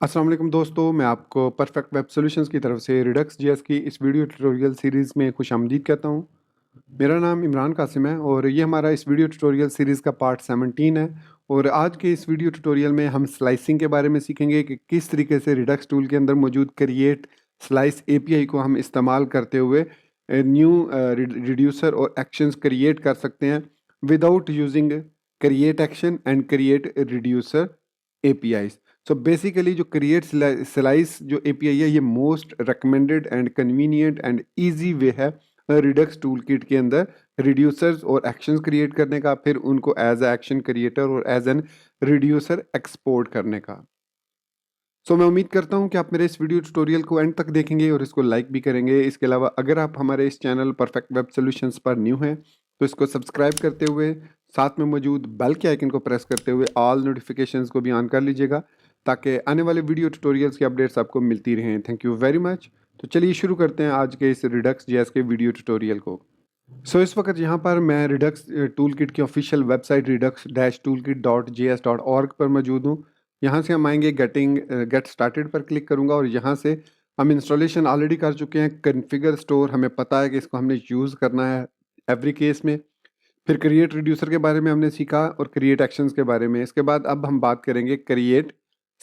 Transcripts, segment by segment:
अस्सलाम वालेकुम दोस्तों, मैं आपको परफेक्ट वेब सॉल्यूशंस की तरफ से रिडक्स जेएस की इस वीडियो ट्यूटोरियल सीरीज़ में खुशामदीद कहता हूँ। मेरा नाम इमरान कासिम है और ये हमारा इस वीडियो ट्यूटोरियल सीरीज़ का पार्ट 17 है। और आज के इस वीडियो ट्यूटोरियल में हम स्लाइसिंग के बारे में सीखेंगे कि किस तरीके से रिडक्स टूल के अंदर मौजूद क्रिएट स्लाइस एपीआई को हम इस्तेमाल करते हुए न्यू रिड्यूसर और एक्शंस क्रिएट कर सकते हैं without using create action and create reducer APIs. So basically जो क्रिएट स्लाइस जो एपीआई है, ये most recommended and convenient and easy way है रिडक्स टूल किट के अंदर रिड्यूसर्स और एक्शंस क्रिएट करने का, फिर उनको एज ए एक्शन क्रिएटर और एज एन रिड्यूसर एक्सपोर्ट करने का। सो मैं उम्मीद करता हूं कि आप मेरे इस वीडियो ट्यूटोरियल को एंड तक देखेंगे और इसको लाइक भी करेंगे। इसके अलावा अगर आप हमारे इस चैनल परफेक्ट वेब सॉल्यूशंस पर न्यू हैं तो इसको सब्सक्राइब करते हुए साथ में मौजूद बेल के आइकन को प्रेस करते हुए ऑल नोटिफिकेशंस को भी ऑन कर लीजिएगा ताकि आने वाले वीडियो ट्यूटोरियल्स की अपडेट्स आपको मिलती रहें। Thank you very much. तो चलिए शुरू करते हैं आज के इस रिडक्स जेएस के वीडियो ट्यूटोरियल को। इस वक्त यहाँ पर मैं रिडक्स टूल किट की ऑफिशियल वेबसाइट redux-toolkit.js.org पर मौजूद हूँ। यहाँ से हम आएंगे गेट स्टार्टेड पर क्लिक करूँगा और यहाँ से हम इंस्टॉलेशन ऑलरेडी कर चुके हैं। कॉन्फ़िगर स्टोर हमें पता है कि इसको हमने यूज़ करना है एवरी केस में। फिर क्रिएट रिड्यूसर के बारे में हमने सीखा और क्रिएट एक्शंस के बारे में। इसके बाद अब हम बात करेंगे क्रिएट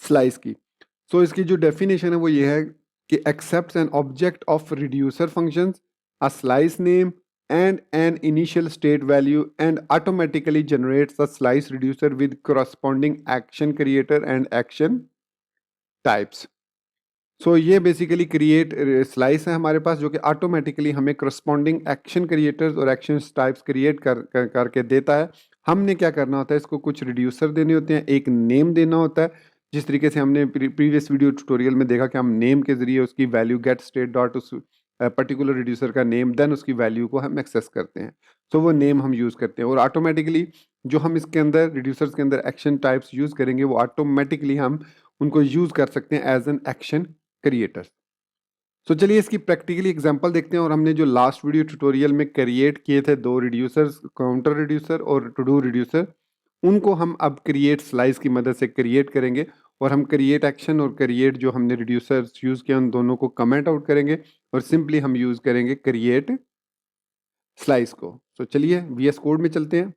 स्लाइस की। इसकी जो डेफिनेशन है वो ये है कि accepts N object of reducer functions, a slice name and an initial state value and automatically generates a slice reducer with corresponding action creator and action types। ये बेसिकली क्रिएट स्लाइस है हमारे पास जो कि ऑटोमेटिकली हमें corresponding action creators और action types create करके देता है। हमने क्या करना होता है, इसको कुछ रिड्यूसर देने होते हैं, एक नेम देना होता है। जिस तरीके से हमने प्रीवियस वीडियो ट्यूटोरियल में देखा कि हम नेम के जरिए उसकी वैल्यू गेट स्टेट डॉट उस पर्टिकुलर रिड्यूसर का नेम, देन उसकी वैल्यू को हम एक्सेस करते हैं। वो नेम हम यूज़ करते हैं और ऑटोमेटिकली जो हम इसके अंदर रिड्यूसर्स के अंदर एक्शन टाइप्स यूज़ करेंगे वो ऑटोमेटिकली हम उनको यूज़ कर सकते हैं एज एन एक्शन क्रिएटर्स। चलिए इसकी प्रैक्टिकली एग्जांपल देखते हैं। और हमने जो लास्ट वीडियो ट्यूटोरियल में क्रिएट किए थे दो रिड्यूसर्स, काउंटर रिड्यूसर और टू डू रिड्यूसर, उनको हम अब क्रिएट स्लाइस की मदद से क्रिएट करेंगे और हम क्रिएट एक्शन और क्रिएट जो हमने रिड्यूसर्स यूज़ किया उन दोनों को कमेंट आउट करेंगे और सिंपली हम यूज़ करेंगे क्रिएट स्लाइस को। चलिए VS कोड में चलते हैं।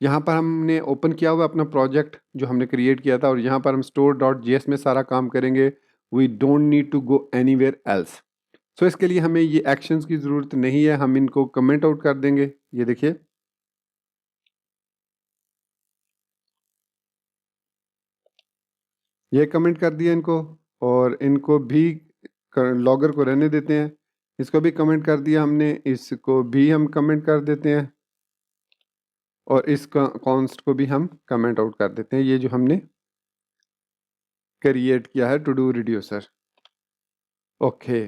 यहाँ पर हमने ओपन किया हुआ अपना प्रोजेक्ट जो हमने क्रिएट किया था और यहाँ पर हम store.js में सारा काम करेंगे। We don't need to go anywhere else. इसके लिए हमें ये एक्शंस की ज़रूरत नहीं है, हम इनको कमेंट आउट कर देंगे। ये देखिए ये कमेंट कर दिया इनको और इनको भी लॉगर को रहने देते हैं। इसको भी कमेंट कर दिया हमने, इसको भी हम कमेंट कर देते हैं और इस कॉन्स्ट को भी हम कमेंट आउट कर देते हैं। ये जो हमने क्रिएट किया है टू डू रिड्यूसर। ओके,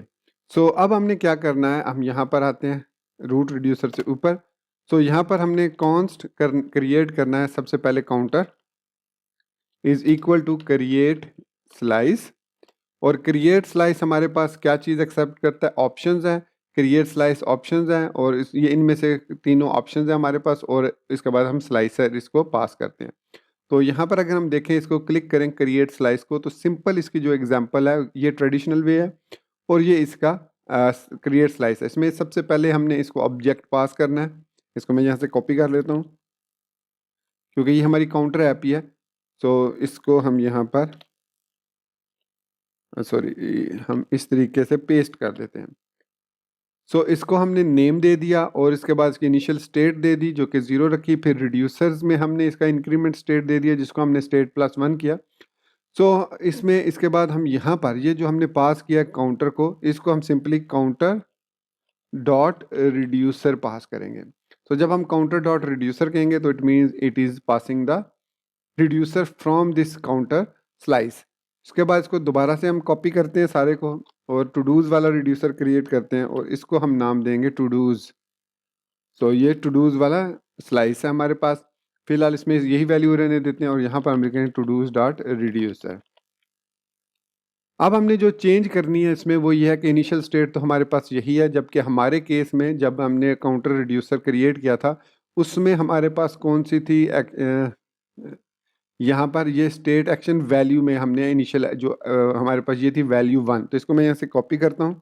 अब हमने क्या करना है, हम यहाँ पर आते हैं रूट रिड्यूसर से ऊपर। यहाँ पर हमने कॉन्स्ट क्रिएट करना है। सबसे पहले counter is equal to create slice. और क्रिएट स्लाइस हमारे पास क्या चीज़ एक्सेप्ट करता है, ऑप्शंस हैं। क्रिएट स्लाइस ऑप्शंस हैं और ये इनमें से तीनों ऑप्शंस हैं हमारे पास और इसके बाद हम स्लाइसर इसको पास करते हैं। यहाँ पर अगर हम देखें, इसको क्लिक करें क्रिएट स्लाइस को, तो सिंपल इसकी जो एग्जांपल है ये ट्रेडिशनल वे है और ये इसका क्रिएट स्लाइस है। इसमें सबसे पहले हमने इसको ऑब्जेक्ट पास करना है। इसको मैं यहाँ से कॉपी कर लेता हूँ क्योंकि ये हमारी काउंटर ऐप ही है। इसको हम यहाँ पर हम इस तरीके से पेस्ट कर देते हैं। इसको हमने नेम दे दिया और इसके बाद इसकी इनिशियल स्टेट दे दी जो कि 0 रखी। फिर रिड्यूसर्स में हमने इसका इंक्रीमेंट स्टेट दे दिया जिसको हमने स्टेट +1 किया। इसमें इसके बाद हम यहाँ पर ये जो हमने पास किया काउंटर को, इसको हम सिंपली काउंटर डॉट रिड्यूसर पास करेंगे। जब हम काउंटर डॉट रिड्यूसर कहेंगे तो it means it is passing the reducer from this counter slice. उसके बाद इसको दोबारा से हम कॉपी करते हैं सारे को और टू डूज वाला रिड्यूसर क्रिएट करते हैं और इसको हम नाम देंगे टू डूज। ये टू डूज वाला स्लाइस है हमारे पास। फिलहाल इसमें यही वैल्यू रहने देते हैं और यहाँ पर हम लिखेंगे टू डूज डॉट रिड्यूसर। अब हमने जो चेंज करनी है इसमें वो ये है कि इनिशियल स्टेट तो हमारे पास यही है, जबकि हमारे केस में जब हमने काउंटर रिड्यूसर क्रिएट किया था उसमें हमारे पास कौन सी थी, यहाँ पर ये स्टेट एक्शन वैल्यू में हमने इनिशियल जो हमारे पास ये थी वैल्यू 1, तो इसको मैं यहाँ से कॉपी करता हूँ।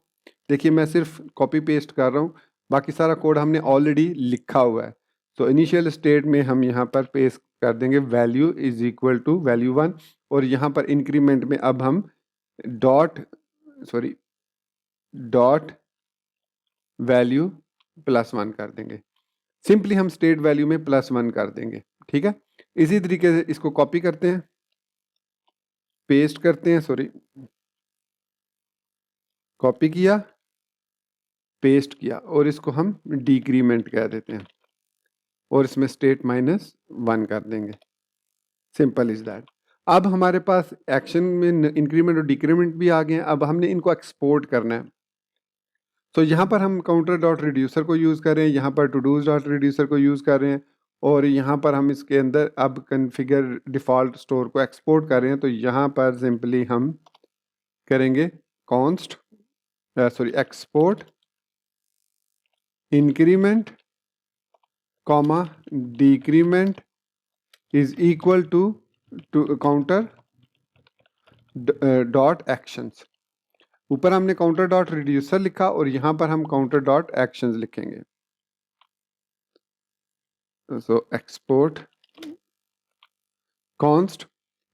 देखिए मैं सिर्फ कॉपी पेस्ट कर रहा हूँ, बाकी सारा कोड हमने ऑलरेडी लिखा हुआ है। तो इनिशियल स्टेट में हम यहाँ पर पेस्ट कर देंगे value is equal to value 1, और यहाँ पर इंक्रीमेंट में अब हम डॉट वैल्यू +1 कर देंगे। सिंपली हम स्टेट वैल्यू में +1 कर देंगे, ठीक है। इसी तरीके से इसको कॉपी करते हैं, पेस्ट करते हैं, कॉपी किया, पेस्ट किया, और इसको हम डिक्रीमेंट कह देते हैं और इसमें स्टेट -1 कर देंगे। Simple is that. अब हमारे पास एक्शन में इंक्रीमेंट और डिक्रीमेंट भी आ गए हैं। अब हमने इनको एक्सपोर्ट करना है। तो यहाँ पर हम काउंटर डॉट रिड्यूसर को यूज़ कर रहे हैं, यहाँ पर टू डूज डॉट रिड्यूसर को यूज़ कर रहे हैं, और यहाँ पर हम इसके अंदर अब कन्फिगर डिफ़ॉल्ट स्टोर को एक्सपोर्ट कर रहे हैं। तो यहाँ पर सिंपली हम करेंगे const export increment comma decrement is equal to counter dot actions. ऊपर हमने काउंटर डॉट रिड्यूसर लिखा और यहाँ पर हम काउंटर डॉट एक्शंस लिखेंगे। सो export const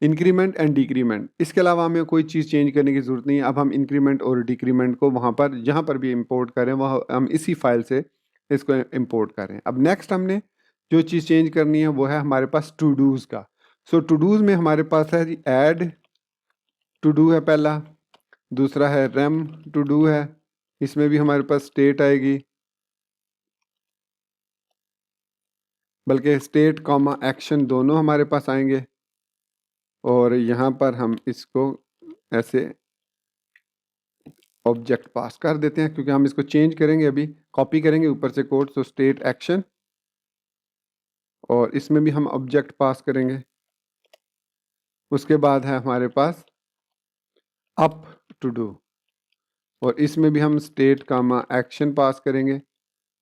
increment and decrement. इसके अलावा हमें कोई चीज़ चेंज करने की ज़रूरत नहीं है। अब हम इंक्रीमेंट और डिक्रीमेंट को वहाँ पर जहाँ पर भी इंपोर्ट करें वह हम इसी फाइल से इसको इंपोर्ट करें। अब नेक्स्ट हमने जो चीज़ चेंज करनी है वो है हमारे पास टू डूज़ का। सो टू डूज़ में हमारे पास है ऐड टू डू है पहला, दूसरा है रेम टू डू है, इसमें भी हमारे पास स्टेट आएगी, बल्कि स्टेट कॉमा एक्शन दोनों हमारे पास आएंगे। और यहाँ पर हम इसको ऐसे ऑब्जेक्ट पास कर देते हैं क्योंकि हम इसको चेंज करेंगे, अभी कॉपी करेंगे ऊपर से कोड। सो स्टेट एक्शन, और इसमें भी हम ऑब्जेक्ट पास करेंगे। उसके बाद है हमारे पास अप टू डू, और इसमें भी हम स्टेट कामा एक्शन पास करेंगे,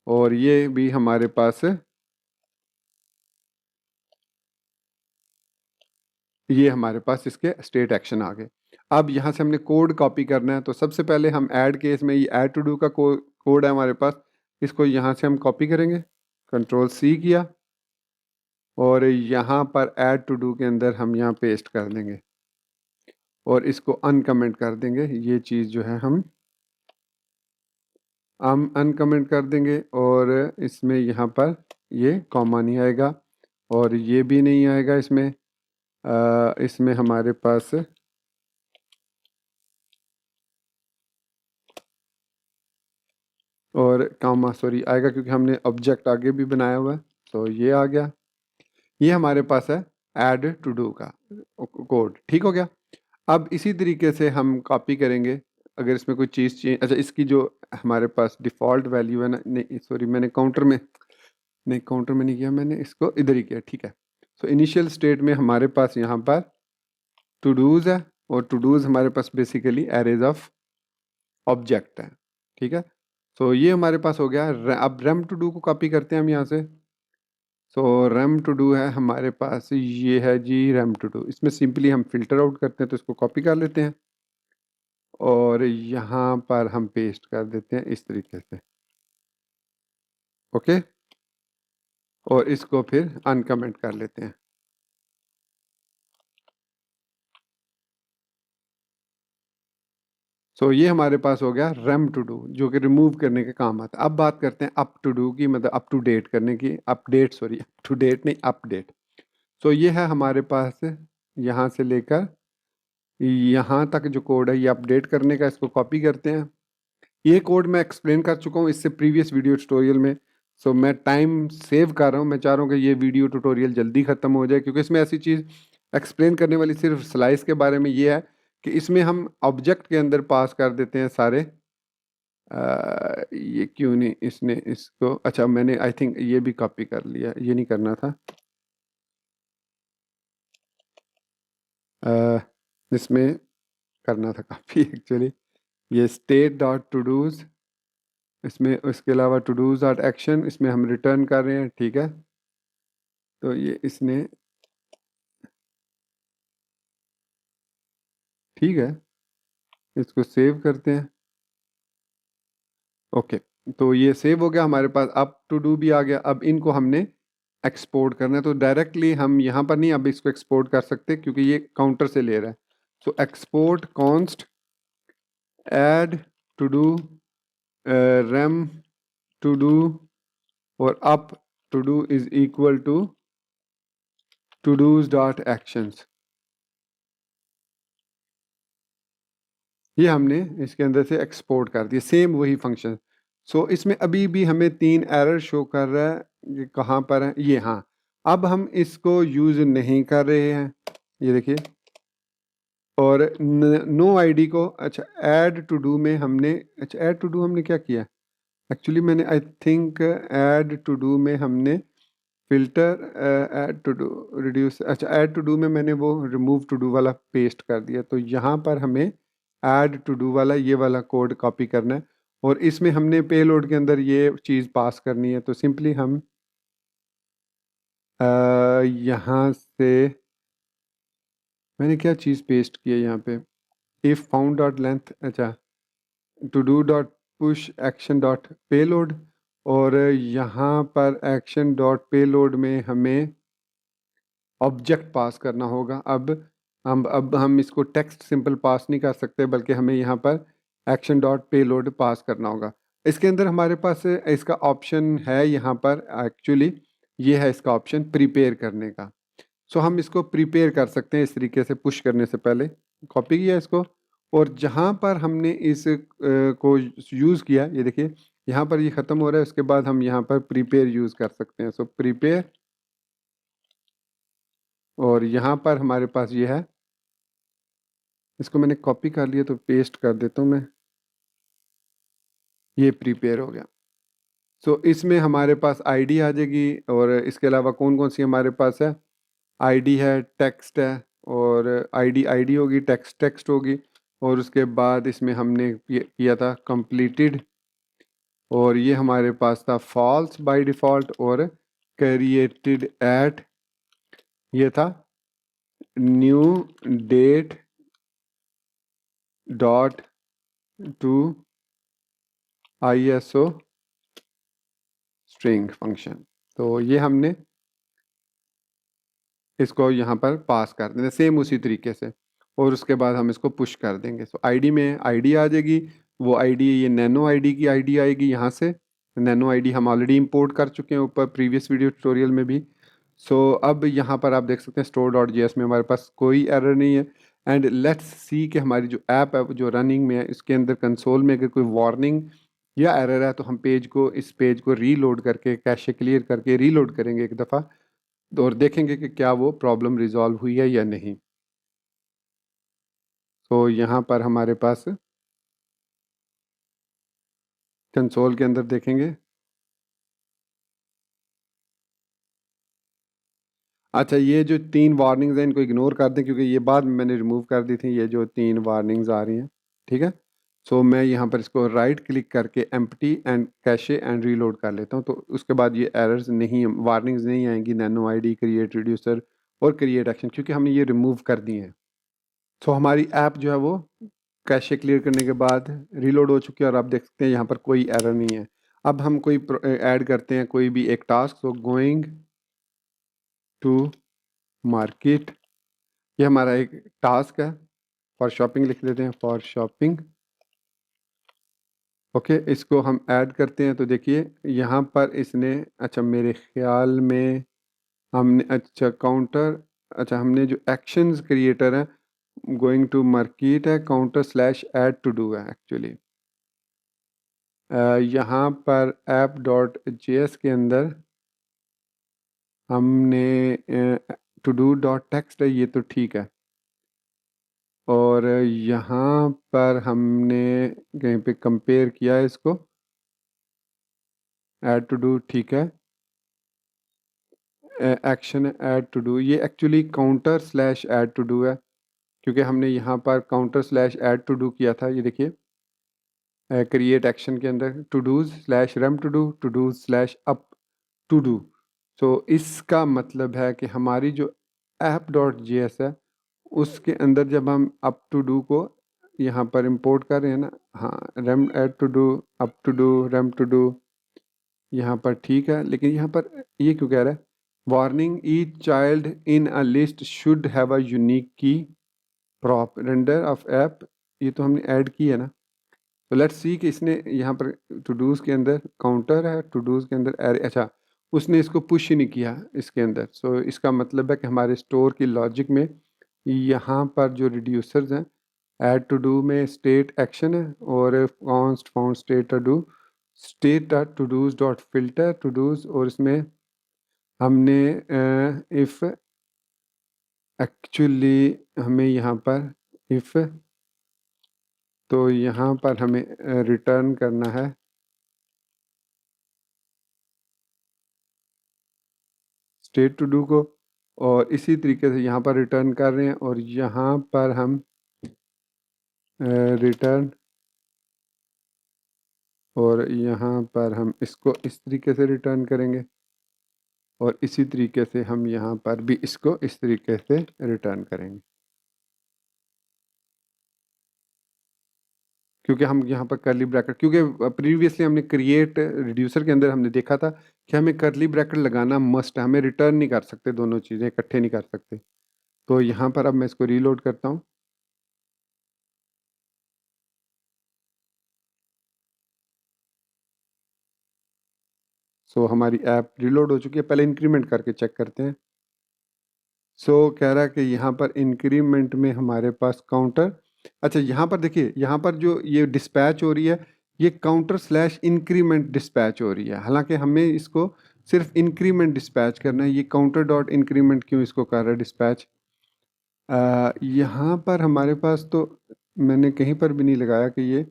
और ये भी हमारे पास इसके स्टेट एक्शन आ गए। अब यहाँ से हमने कोड कॉपी करना है। तो सबसे पहले हम ऐड केस में ये ऐड टू डू का कोड है हमारे पास, इसको यहाँ से हम कॉपी करेंगे, Ctrl+C किया, और यहाँ पर ऐड टू डू के अंदर हम यहाँ पेस्ट कर देंगे और इसको अनकमेंट कर देंगे। ये चीज़ जो है हम अनकमेंट कर देंगे, और इसमें यहाँ पर ये कॉमा नहीं आएगा और ये भी नहीं आएगा। इसमें हमारे पास और कॉमा आएगा क्योंकि हमने ऑब्जेक्ट आगे भी बनाया हुआ है। तो ये आ गया, ये हमारे पास है ऐड टू डू का कोड। ठीक हो गया। अब इसी तरीके से हम कॉपी करेंगे। अगर इसमें कोई चीज़ चेंज, अच्छा इसकी जो हमारे पास डिफ़ॉल्ट वैल्यू है ना, नहीं मैंने काउंटर में नहीं किया, मैंने इसको इधर ही किया। ठीक है। सो इनिशियल स्टेट में हमारे पास यहाँ पर टू डूज़ है, और टू डूज़ हमारे पास बेसिकली एरेज ऑफ ऑब्जेक्ट है। ठीक है। सो ये हमारे पास हो गया। अब रेम टू डू को कॉपी करते हैं हम यहाँ से। सो रेम टू डू है हमारे पास, ये है जी रेम टू डू। इसमें सिंपली हम फिल्टर आउट करते हैं, तो इसको कॉपी कर लेते हैं और यहाँ पर हम पेस्ट कर देते हैं इस तरीके से। ओके, और इसको फिर अनकमेंट कर लेते हैं। सो ये हमारे पास हो गया रेम टू डू, जो कि रिमूव करने के काम आता है। अब बात करते हैं अप टू डू की, मतलब अप टू डेट करने की। अप टू डेट नहीं, अपडेट। सो ये है हमारे पास, यहाँ से लेकर यहाँ तक जो कोड है ये अपडेट करने का। इसको कॉपी करते हैं। ये कोड मैं एक्सप्लेन कर चुका हूँ इससे प्रीवियस वीडियो ट्यूटोरियल में। सो मैं टाइम सेव कर रहा हूँ। मैं चाह रहा हूँ कि ये वीडियो ट्यूटोरियल जल्दी ख़त्म हो जाए, क्योंकि इसमें ऐसी चीज़ एक्सप्लेन करने वाली सिर्फ स्लाइस के बारे में ये है कि इसमें हम ऑब्जेक्ट के अंदर पास कर देते हैं सारे। ये क्यों नहीं इसने इसको, अच्छा मैंने आई थिंक ये भी कॉपी कर लिया, ये नहीं करना था। इसमें करना था कॉपी एक्चुअली। ये स्टेट डॉट टू डूज़, इसमें उसके अलावा टू डूज़ डॉट एक्शन, इसमें हम रिटर्न कर रहे हैं। ठीक है। तो ये इसने ठीक है, इसको सेव करते हैं। ओके, तो ये सेव हो गया हमारे पास, अब टू डू भी आ गया। अब इनको हमने एक्सपोर्ट करना है, तो डायरेक्टली हम यहाँ पर नहीं अब इसको एक्सपोर्ट कर सकते क्योंकि ये काउंटर से ले रहा है। So export const add to do rem to do और up to do is equal todos dot actions. ये हमने इसके अंदर से एक्सपोर्ट कर दिया, सेम वही फंक्शन। सो इसमें अभी भी हमें 3 एरर शो कर रहा है, ये कहाँ पर है, ये हाँ। अब हम इसको यूज़ नहीं कर रहे हैं, ये देखिए। और नो आईडी को, अच्छा ऐड टू डू में हमने, अच्छा ऐड टू डू हमने क्या किया एक्चुअली, मैंने I think add to do में हमने filter add to do reduce, अच्छा ऐड टू डू में मैंने वो रिमूव टू डू वाला पेस्ट कर दिया। तो यहाँ पर हमें ऐड टू डू वाला ये वाला कोड कॉपी करना है और इसमें हमने पेलोड के अंदर ये चीज़ पास करनी है। तो सिंपली हम यहाँ से मैंने क्या चीज़ पेस्ट की है यहाँ पे, इफ फाउंड डॉट लेंथ, अच्छा to do dot push action dot payload, और यहाँ पर एक्शन डॉट पेलोड में हमें ऑब्जेक्ट पास करना होगा। अब हम इसको टेक्स्ट सिंपल पास नहीं कर सकते, बल्कि हमें यहाँ पर एक्शन डॉट पेलोड पास करना होगा। इसके अंदर हमारे पास इसका ऑप्शन है, यहाँ पर एक्चुअली ये है इसका ऑप्शन प्रिपेयर करने का। सो हम इसको प्रिपेयर कर सकते हैं इस तरीके से, पुश करने से पहले कॉपी किया इसको, और जहाँ पर हमने इस को यूज़ किया, ये देखिए यहाँ पर ये ख़त्म हो रहा है, उसके बाद हम यहाँ पर प्रिपेयर यूज़ कर सकते हैं। सो प्रिपेयर, और यहाँ पर हमारे पास ये है, इसको मैंने कॉपी कर लिया तो पेस्ट कर देता हूँ मैं, ये प्रिपेयर हो गया। सो इसमें हमारे पास आईडी आ जाएगी, और इसके अलावा कौन कौन सी हमारे पास है, आईडी है, टेक्स्ट है, और आईडी आईडी होगी, टेक्स्ट टेक्स्ट होगी, और उसके बाद इसमें हमने ये किया था कंप्लीटेड, और ये हमारे पास था फॉल्स बाय डिफ़ॉल्ट, और क्रिएटेड एट ये था new date dot to ISO string function. तो ये हमने इसको यहाँ पर पास कर देंगे सेम उसी तरीके से, और उसके बाद हम इसको पुश कर देंगे। सो आईडी में आईडी आ जाएगी, वो आईडी ये नैनो आईडी की आईडी आएगी यहाँ से। नैनो आईडी हम ऑलरेडी इंपोर्ट कर चुके हैं ऊपर प्रीवियस वीडियो ट्यूटोरियल में भी। सो अब यहाँ पर आप देख सकते हैं store.js में हमारे पास कोई एरर नहीं है। एंड लेट्स सी कि हमारी जो ऐप है जो रनिंग में है, इसके अंदर कंसोल में अगर कोई वार्निंग या एरर है, तो हम इस पेज को रीलोड करके, कैशे क्लियर करके रीलोड करेंगे एक दफ़ा, और देखेंगे कि क्या वो प्रॉब्लम रिजॉल्व हुई है या नहीं। तो यहाँ पर हमारे पास कंसोल के अंदर देखेंगे, अच्छा ये जो 3 वार्निंग्स हैं इनको इग्नोर कर दें क्योंकि ये बाद में मैंने रिमूव कर दी थी, ये जो 3 वार्निंग्स आ रही हैं, ठीक है। सो मैं यहाँ पर इसको राइट क्लिक करके empty and cache and reload कर लेता हूँ, तो उसके बाद ये एरर्स नहीं, वार्निंग्स नहीं आएंगी नैनो आईडी, क्रिएट रिड्यूसर और क्रिएट एक्शन, क्योंकि हमने ये रिमूव कर दी हैं। सो हमारी ऐप जो है वो कैशे क्लियर करने के बाद रीलोड हो चुकी है, और आप देख सकते हैं यहाँ पर कोई एरर नहीं है। अब हम कोई ऐड करते हैं कोई भी एक task, so going to market, ये हमारा एक टास्क है। फॉर शॉपिंग लिख देते हैं, फॉर शॉपिंग, ओके। इसको हम ऐड करते हैं, तो देखिए यहाँ पर इसने, अच्छा मेरे ख्याल में हमने, अच्छा काउंटर, अच्छा हमने जो एक्शंस क्रिएटर है गोइंग टू मार्केट है, counter slash add to do है एक्चुअली। यहाँ पर app.js के अंदर हमने टू डू डॉट टेक्स्ट है, ये तो ठीक है, और यहाँ पर हमने कहीं पे कंपेयर किया है इसको, ऐड टू डू ठीक है, एक्शन ऐड टू डू, ये actually counter slash add to do है, क्योंकि हमने यहाँ पर counter slash add to do किया था, ये देखिए क्रिएट एक्शन के अंदर todos slash rem to do slash up to do. So इसका मतलब है कि हमारी जो ऐप.js है उसके अंदर जब हम अप टू डू को यहाँ पर इंपोर्ट कर रहे हैं ना, हाँ, rem add to do, up to do, rem to do, यहाँ पर ठीक है, लेकिन यहाँ पर ये क्यों कह रहा है warning each child in a list should have a unique की प्रॉप रेंडर ऑफ ऐप, ये तो हमने ऐड की है ना। तो लेट्स सी कि इसने यहाँ पर टू डूज के अंदर काउंटर है, टू डूज के अंदर एरे, अच्छा उसने इसको पुश ही नहीं किया इसके अंदर। सो इसका मतलब है कि हमारे स्टोर की लॉजिक में यहाँ पर जो रिड्यूसर्स हैं, ऐड टू डू में स्टेट एक्शन है और const found state to do, state todos dot filter todos, और इसमें हमने इफ़ एक्चुअली हमें यहाँ पर इफ़, तो यहाँ पर हमें रिटर्न करना है स्टेट टू डू को, और इसी तरीके से यहाँ पर रिटर्न कर रहे हैं, और यहाँ पर हम रिटर्न, और यहाँ पर हम इसको इस तरीके से रिटर्न करेंगे, और इसी तरीके से हम यहाँ पर भी इसको इस तरीके से रिटर्न करेंगे, क्योंकि हम यहाँ पर करली ब्रैकेट, क्योंकि प्रीवियसली हमने क्रिएट रिड्यूसर के अंदर हमने देखा था कि हमें करली ब्रैकेट लगाना मस्ट है, हमें रिटर्न नहीं कर सकते, दोनों चीज़ें इकट्ठे नहीं कर सकते। तो यहाँ पर अब मैं इसको रीलोड करता हूँ। सो हमारी ऐप रीलोड हो चुकी है, पहले इंक्रीमेंट करके चेक करते हैं। सो कह रहा है कि यहाँ पर इंक्रीमेंट में हमारे पास काउंटर, अच्छा यहाँ पर देखिए, यहाँ पर जो ये डिस्पैच हो रही है ये काउंटर स्लैश इंक्रीमेंट डिस्पैच हो रही है, हालांकि हमें इसको सिर्फ इंक्रीमेंट डिस्पैच करना है। ये काउंटर डॉट इंक्रीमेंट क्यों इसको कर रहा है डिस्पैच? यहाँ पर हमारे पास तो मैंने कहीं पर भी नहीं लगाया कि ये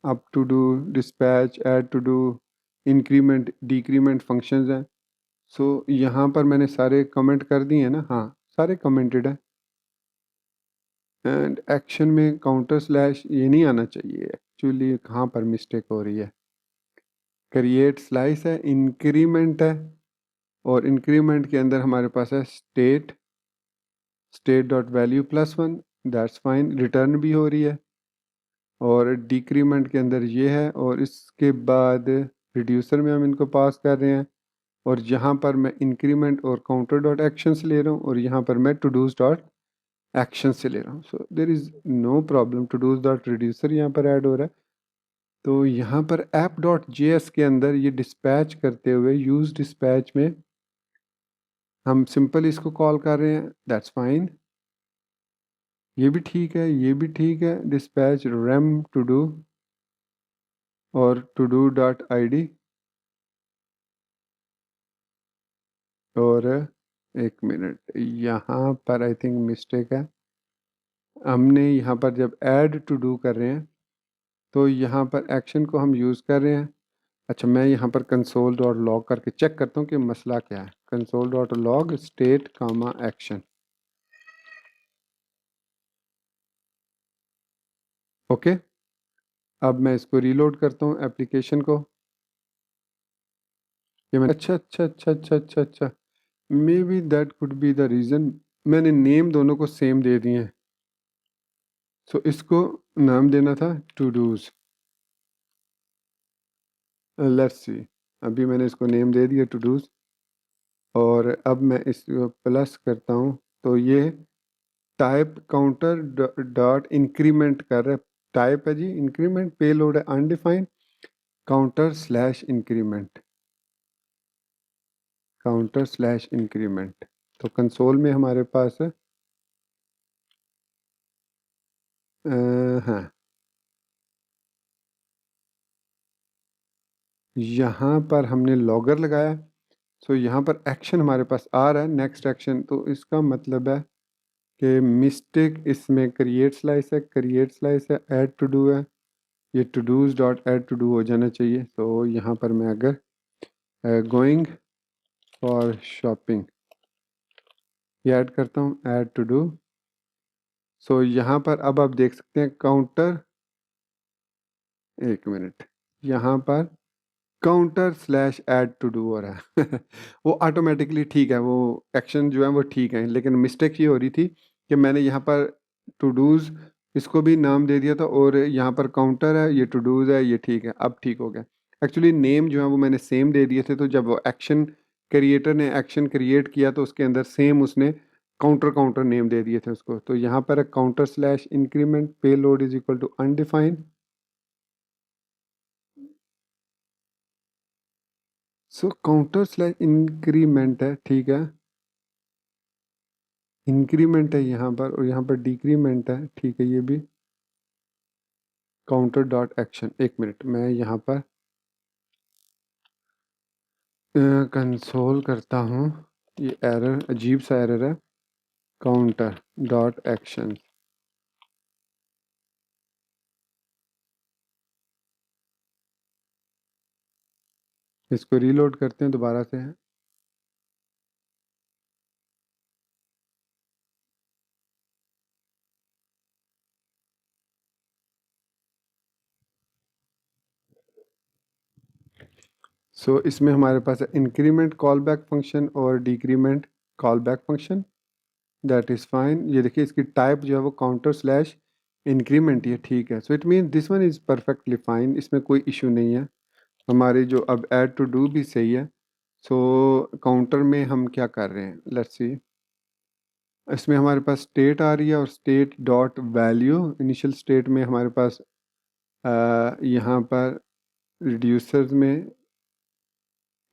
up to do, dispatch, add to do, increment decrement functions हैं। सो यहाँ पर मैंने सारे कमेंट कर दिए हैं ना, हाँ सारे कमेंटेड हैं। एंड एक्शन में काउंटर स्लैश ये नहीं आना चाहिए, एक्चुअली कहाँ पर मिस्टेक हो रही है, क्रिएट स्लाइस है, इंक्रीमेंट है, और इंक्रीमेंट के अंदर हमारे पास है state, state dot value +1, that's fine, return भी हो रही है, और डिक्रीमेंट के अंदर ये है, और इसके बाद रिड्यूसर में हम इनको पास कर रहे हैं, और यहाँ पर मैं इंक्रीमेंट और काउंटर डॉट एक्शन से ले रहा हूँ, और यहाँ पर मैं टू डूज डॉट एक्शन से ले रहा हूँ। So there is no problem, todos dot reducer यहाँ पर ऐड हो रहा है। तो यहाँ पर ऐप डॉट JS के अंदर ये डिस्पैच करते हुए यूज़ डिस्पैच में हम सिंपल इसको कॉल कर रहे हैं, दैट्स फाइन, ये भी ठीक है, ये भी ठीक है, डिस्पैच रेम टू डू और टू डू डॉट ID, और एक मिनट यहाँ पर आई थिंक मिस्टेक है, हमने यहाँ पर जब ऐड टू डू कर रहे हैं तो यहाँ पर एक्शन को हम यूज़ कर रहे हैं। अच्छा मैं यहाँ पर कंसोल डॉट लॉग करके चेक करता हूँ कि मसला क्या है, कंसोल डॉट लॉग स्टेट कामा एक्शन, ओके। अब मैं इसको रीलोड करता हूँ एप्लीकेशन को, ये मैं अच्छा अच्छा अच्छा अच्छा अच्छा अच्छा, may be that could be the reason, मैंने नेम दोनों को सेम दे दिए हैं। सो इसको नाम देना था टू डूज, लेट्स सी, अभी मैंने इसको नेम दे दिया टू डूज, और अब मैं इसको प्लस करता हूँ तो ये टाइप काउंटर डॉट इंक्रीमेंट कर रहा है, टाइप है जी इंक्रीमेंट, पे लोड है undefined, counter slash increment, counter slash increment. तो कंसोल में हमारे पास हाँ यहाँ पर हमने लॉगर लगाया, सो यहाँ पर एक्शन हमारे पास आ रहा है नेक्स्ट एक्शन, तो इसका मतलब है कि मिस्टेक इसमें क्रिएट स्लाइस है, क्रिएट स्लाइस है, ऐड टू डू है, ये todos dot add to do हो जाना चाहिए। तो यहाँ पर मैं अगर गोइंग फॉर शॉपिंग ये ऐड करता हूँ, ऐड टू डू, सो यहाँ पर अब आप देख सकते हैं काउंटर, एक मिनट यहाँ पर counter slash add to do हो रहा है वो ऑटोमेटिकली ठीक है, वो एक्शन जो है वो ठीक है, लेकिन मिस्टेक ये हो रही थी कि मैंने यहाँ पर टू डूज इसको भी नाम दे दिया था और यहाँ पर काउंटर है, ये टू डूज है, ये ठीक है, अब ठीक हो गया। एक्चुअली नेम जो है वो मैंने सेम दे दिए थे, तो जब वो एक्शन क्रिएटर ने एक्शन क्रिएट किया तो उसके अंदर सेम उसने काउंटर काउंटर नेम दे दिए थे उसको। तो यहाँ पर counter slash increment payload is equal to undefined. So counter slash increment है, ठीक है, इंक्रीमेंट है यहाँ पर और यहाँ पर डिक्रीमेंट है, ठीक है, ये भी काउंटर डॉट एक्शन। एक मिनट, मैं यहाँ पर कंसोल करता हूँ, ये एरर अजीब सा एरर है, काउंटर डॉट एक्शन। इसको रीलोड करते हैं दोबारा से। सो इसमें हमारे पास है इंक्रीमेंट कॉल बैक फंक्शन और decrement call back function, that is fine. ये देखिए इसकी टाइप जो है वो काउंटर स्लैश इंक्रीमेंट, ये ठीक है। So it mean this one is perfectly fine, इसमें कोई इशू नहीं है। हमारी जो अब ऐड टू डू भी सही है। सो काउंटर में हम क्या कर रहे हैं, लेट्स सी। इसमें हमारे पास स्टेट आ रही है और state dot value, initial state में हमारे पास यहाँ पर रिड्यूसर्स में,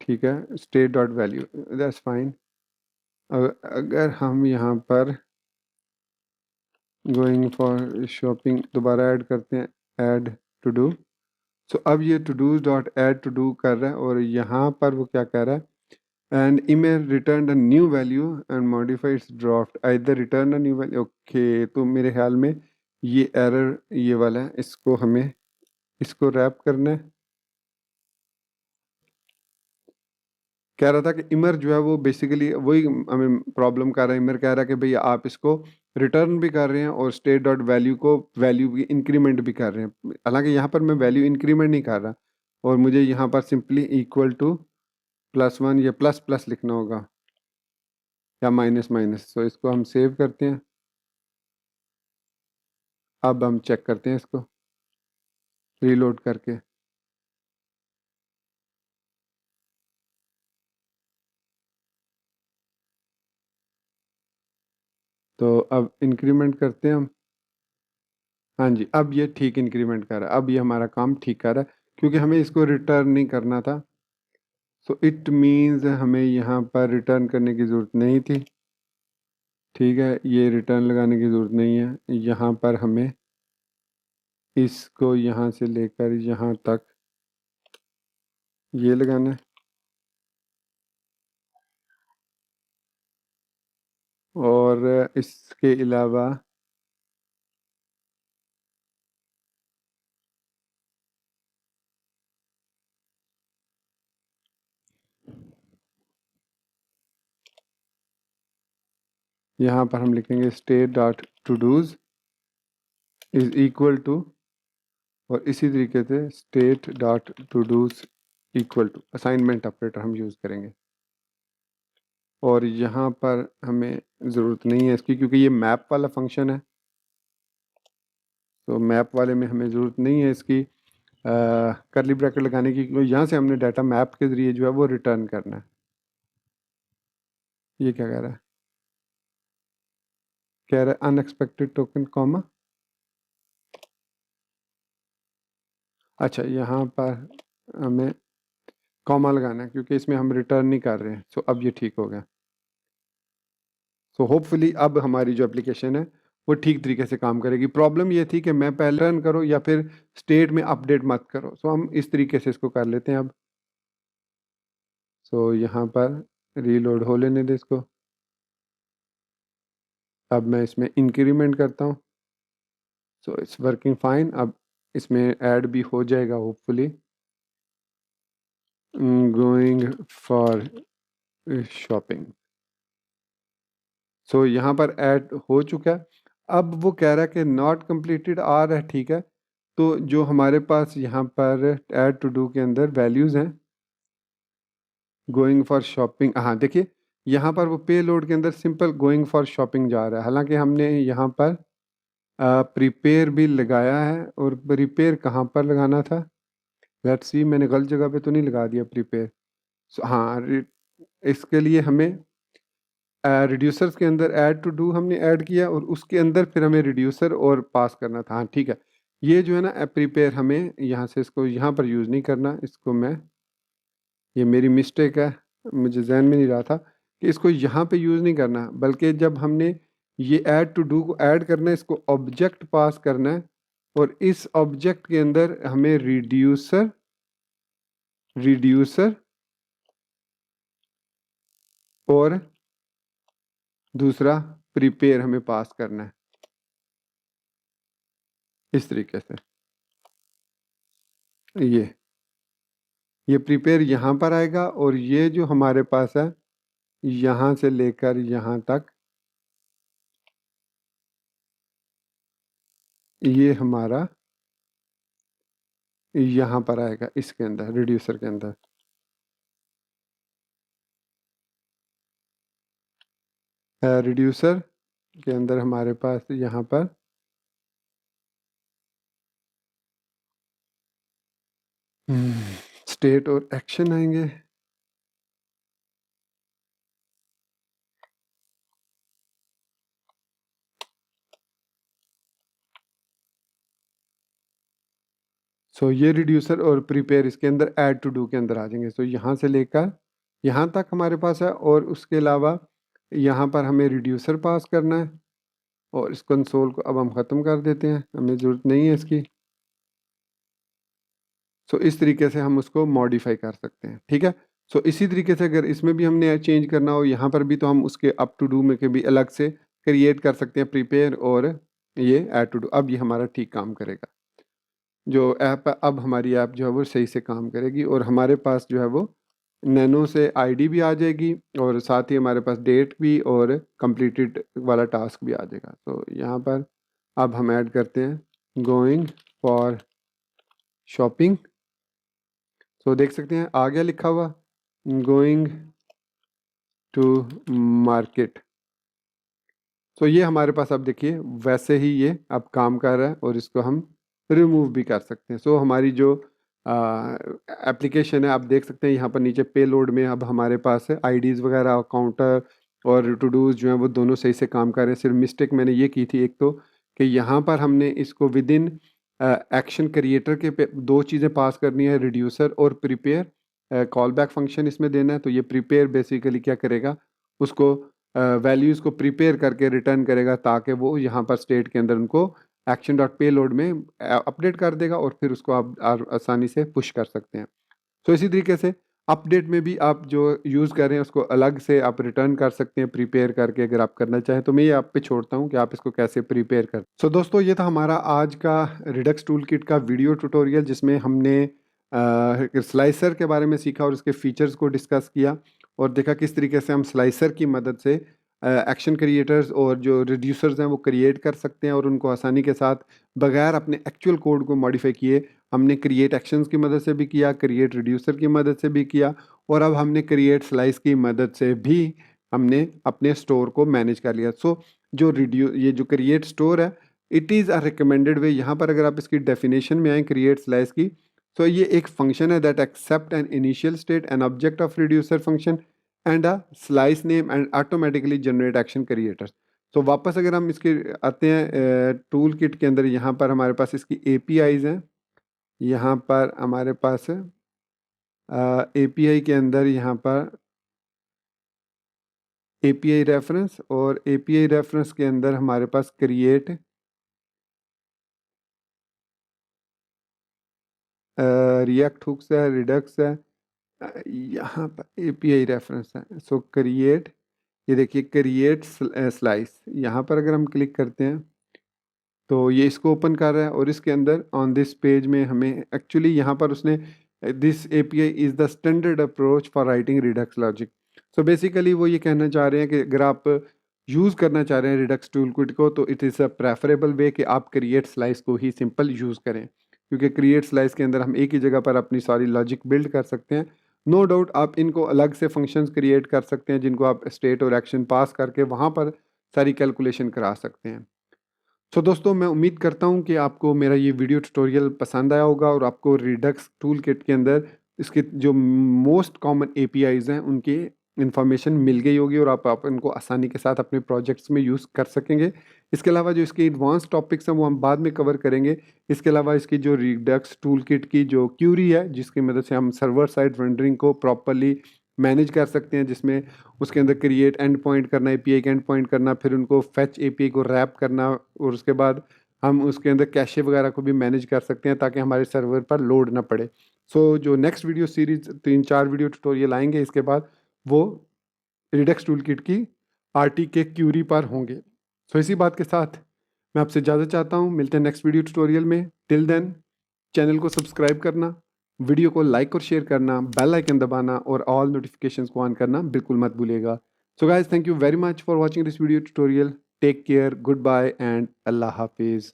ठीक है, state dot value, that's fine. अगर हम यहाँ पर गोइंग फॉर शॉपिंग दोबारा ऐड करते हैं, ऐड टू डू। सो अब ये to do dot add to do कर रहा है और यहाँ पर वो क्या कह रहा है, and email return a new value and modify it's draft either return a new value. Okay, तो मेरे ख्याल में ये एरर ये वाला है, इसको हमें इसको रैप करना है। कह रहा था कि इमर जो है वो बेसिकली वही हमें प्रॉब्लम कर रहा है। इमर कह रहा है कि भैया आप इसको रिटर्न भी कर रहे हैं और स्टेट डॉट वैल्यू को वैल्यू भी इंक्रीमेंट भी कर रहे हैं, हालांकि यहाँ पर मैं वैल्यू इंक्रीमेंट नहीं कर रहा और मुझे यहाँ पर सिंपली इक्वल टू +1 या प्लस प्लस लिखना होगा या माइनस माइनस। तो इसको हम सेव करते हैं। अब हम चेक करते हैं इसको रीलोड करके। तो अब इंक्रीमेंट करते हैं हम। हाँ जी, अब ये ठीक इंक्रीमेंट कर रहा है, अब ये हमारा काम ठीक कर रहा है क्योंकि हमें इसको रिटर्न नहीं करना था। सो इट मीन्स हमें यहाँ पर रिटर्न करने की ज़रूरत नहीं थी, ठीक है, ये रिटर्न लगाने की ज़रूरत नहीं है। यहाँ पर हमें इसको यहाँ से लेकर यहाँ तक ये लगाना है और इसके अलावा यहाँ पर हम लिखेंगे state dot todos is equal to, और इसी तरीके से state dot todos equal to assignment operator हम यूज़ करेंगे। और यहाँ पर हमें ज़रूरत नहीं है इसकी क्योंकि ये मैप वाला फंक्शन है, तो मैप वाले में हमें ज़रूरत नहीं है इसकी करली ब्रैकेट लगाने की, क्योंकि यहाँ से हमने डाटा मैप के ज़रिए जो है वो रिटर्न करना है। ये क्या कह रहा है, कह रहा है अनएक्सपेक्टेड टोकन कॉमा। अच्छा, यहाँ पर हमें कॉमा लगाना है क्योंकि इसमें हम रिटर्न नहीं कर रहे हैं। सो अब ये ठीक हो गया। सो होपफुली अब हमारी जो एप्लीकेशन है वो ठीक तरीके से काम करेगी। प्रॉब्लम ये थी कि मैं पहले रन करो या फिर स्टेट में अपडेट मत करो। सो हम इस तरीके से इसको कर लेते हैं अब। सो यहाँ पर रीलोड हो लेने दे इसको। अब मैं इसमें इंक्रीमेंट करता हूँ। So it's working fine. अब इसमें ऐड भी हो जाएगा hopefully. Going for shopping. So यहाँ पर ऐड हो चुका है। अब वो कह रहा है कि नॉट कंप्लीटेड आ रहा है, ठीक है, तो जो हमारे पास यहाँ पर ऐड टू डू के अंदर वैल्यूज़ हैं, गोइंग फॉर शॉपिंग, हाँ देखिए यहाँ पर वो पे लोड के अंदर सिंपल गोइंग फॉर शॉपिंग जा रहा है, हालांकि हमने यहाँ पर प्रिपेयर भी लगाया है। और प्रिपेयर कहाँ पर लगाना था, लेट्स सी, मैंने गलत जगह पे तो नहीं लगा दिया प्रिपेयर। हाँ, इसके लिए हमें रिड्यूसर्स के अंदर ऐड टू डू हमने ऐड किया और उसके अंदर फिर हमें रिड्यूसर और पास करना था। हाँ ठीक है, ये जो है ना प्रिपेयर हमें यहाँ से इसको यहाँ पर यूज़ नहीं करना, इसको मैं, ये मेरी मिस्टेक है, मुझे जहन में नहीं रहा था कि इसको यहाँ पे यूज़ नहीं करना, बल्कि जब हमने ये ऐड टू डू को ऐड करना है, इसको ऑब्जेक्ट पास करना है और इस ऑब्जेक्ट के अंदर हमें रिड्यूसर रिड्यूसर और दूसरा प्रिपेयर हमें पास करना है, इस तरीके से। ये प्रिपेयर यहाँ पर आएगा और ये जो हमारे पास है यहाँ से लेकर यहाँ तक, ये हमारा यहाँ पर आएगा, इसके अंदर रिड्यूसर के अंदर। रिड्यूसर के अंदर हमारे पास यहाँ पर स्टेट और एक्शन आएंगे। सो ये रिड्यूसर और प्रिपेयर इसके अंदर ऐड टू डू के अंदर आ जाएंगे। सो यहाँ से लेकर यहाँ तक हमारे पास है और उसके अलावा यहाँ पर हमें रिड्यूसर पास करना है और इस कंसोल को अब हम ख़त्म कर देते हैं, हमें ज़रूरत नहीं है इसकी। सो इस तरीके से हम उसको मॉडिफाई कर सकते हैं, ठीक है। सो इसी तरीके से अगर इसमें भी हमने चेंज करना हो यहाँ पर भी, तो हम उसके अप टू डू में के भी अलग से क्रिएट कर सकते हैं, प्रिपेयर और ये ऐड टू डू। अब ये हमारा ठीक काम करेगा, जो ऐप है अब हमारी ऐप जो है वो सही से काम करेगी और हमारे पास जो है वो नैनो से आईडी भी आ जाएगी और साथ ही हमारे पास डेट भी और कंप्लीटेड वाला टास्क भी आ जाएगा। तो यहाँ पर अब हम ऐड करते हैं गोइंग फॉर शॉपिंग। तो देख सकते हैं आ गया लिखा हुआ गोइंग टू मार्केट। तो ये हमारे पास अब देखिए वैसे ही ये अब काम कर रहा है और इसको हम रिमूव भी कर सकते हैं। सो हमारी जो एप्लीकेशन है आप देख सकते हैं यहाँ पर नीचे पे लोड में अब हमारे पास है आईडीज़ वगैरह, काउंटर और टू डूज जो है वो दोनों सही से काम कर रहे हैं। सिर्फ मिस्टेक मैंने ये की थी एक तो, कि यहाँ पर हमने इसको विद इन एक्शन क्रिएटर के पे दो चीज़ें पास करनी है, रिड्यूसर और प्रिपेयर। कॉल बैक फंक्शन इसमें देना है। तो ये प्रिपेयर बेसिकली क्या करेगा, उसको वैल्यूज़ को प्रिपेयर करके रिटर्न करेगा ताकि वो यहाँ पर स्टेट के अंदर उनको एक्शन डॉट पे लोड में अपडेट कर देगा और फिर उसको आप आसानी से पुश कर सकते हैं। तो इसी तरीके से अपडेट में भी आप जो यूज़ कर रहे हैं उसको अलग से आप रिटर्न कर सकते हैं प्रिपेयर करके, अगर आप करना चाहें। तो मैं ये आप पे छोड़ता हूँ कि आप इसको कैसे प्रिपेयर कर। सो दोस्तों ये था हमारा आज का रिडक्स टूल किट का वीडियो ट्यूटोरियल, जिसमें हमने स्लाइसर के बारे में सीखा और उसके फीचर्स को डिस्कस किया और देखा किस तरीके से हम स्लाइसर की मदद से एक्शन क्रिएटर्स और जो रिड्यूसर्स हैं वो क्रिएट कर सकते हैं और उनको आसानी के साथ बगैर अपने एक्चुअल कोड को मॉडिफाई किए हमने क्रिएट एक्शंस की मदद से भी किया, क्रिएट रिड्यूसर की मदद से भी किया और अब हमने क्रिएट स्लाइस की मदद से भी हमने अपने स्टोर को मैनेज कर लिया। सो ये जो क्रिएट स्टोर है, इट इज़ अ रिकमेंडेड वे। यहाँ पर अगर आप इसकी डेफिनेशन में आएँ क्रिएट स्लाइस की, तो ये एक फंक्शन है that accept an initial state an object of reducer function and a slice name and automatically generate action creators. तो वापस अगर हम इसके आते हैं टूल किट के अंदर, यहाँ पर हमारे पास इसकी एपीआईज हैं। यहाँ पर हमारे पास एपीआई के अंदर यहाँ पर एपीआई रेफरेंस और एपीआई रेफरेंस के अंदर हमारे पास क्रिएट रिएक्ट हुक्स है, रिडक्स है, यहाँ पर एपीआई रेफरेंस है। सो क्रिएट, ये देखिए क्रिएट स्लाइस, यहाँ पर अगर हम क्लिक करते हैं तो ये इसको ओपन कर रहा है और इसके अंदर ऑन दिस पेज में हमें एक्चुअली यहाँ पर उसने this API is the standard approach for writing Redux logic. So basically वो ये कहना चाह रहे हैं कि अगर आप यूज़ करना चाह रहे हैं रिडक्स टूल किट को, तो इट इज़ अ प्रेफरेबल वे कि आप क्रिएट स्लाइस को ही सिंपल यूज़ करें। क्योंकि क्रिएट स्लाइस के अंदर हम एक ही जगह पर अपनी सारी लॉजिक बिल्ड कर सकते हैं। नो डाउट आप इनको अलग से फंक्शंस क्रिएट कर सकते हैं जिनको आप स्टेट और एक्शन पास करके वहाँ पर सारी कैलकुलेशन करा सकते हैं। सो दोस्तों, मैं उम्मीद करता हूँ कि आपको मेरा ये वीडियो ट्यूटोरियल पसंद आया होगा और आपको रिडक्स टूल किट के अंदर इसके जो मोस्ट कॉमन एपीआईज हैं उनकी इन्फॉर्मेशन मिल गई होगी और आप इनको आसानी के साथ अपने प्रोजेक्ट्स में यूज़ कर सकेंगे। इसके अलावा जो इसके एडवांस टॉपिक्स हैं वो हम बाद में कवर करेंगे। इसके अलावा इसकी जो रिडक्स टूल किट की जो क्यूरी है जिसकी मदद से हम सर्वर साइड रेंडरिंग को प्रॉपरली मैनेज कर सकते हैं, जिसमें उसके अंदर क्रिएट एंड पॉइंट करना, एपीआई का एंड पॉइंट करना, फिर उनको फेच एपीआई को रैप करना और उसके बाद हम उसके अंदर कैशे वगैरह को भी मैनेज कर सकते हैं ताकि हमारे सर्वर पर लोड ना पड़े। सो जो next video series 3-4 video tutorial आएंगे इसके बाद वो रिडक्स टूल किट की आरटी के क्यूरी पर होंगे। सो इसी बात के साथ मैं आपसे ज़्यादा चाहता हूँ, मिलते हैं नेक्स्ट वीडियो ट्यूटोरियल में। टिल देन चैनल को सब्सक्राइब करना, वीडियो को लाइक और शेयर करना, बेल आइकन दबाना और ऑल नोटिफिकेशंस को ऑन करना बिल्कुल मत भूलिएगा। So guys, thank you very much for watching this video tutorial. Take care, good bye and अल्लाह हाफिज़।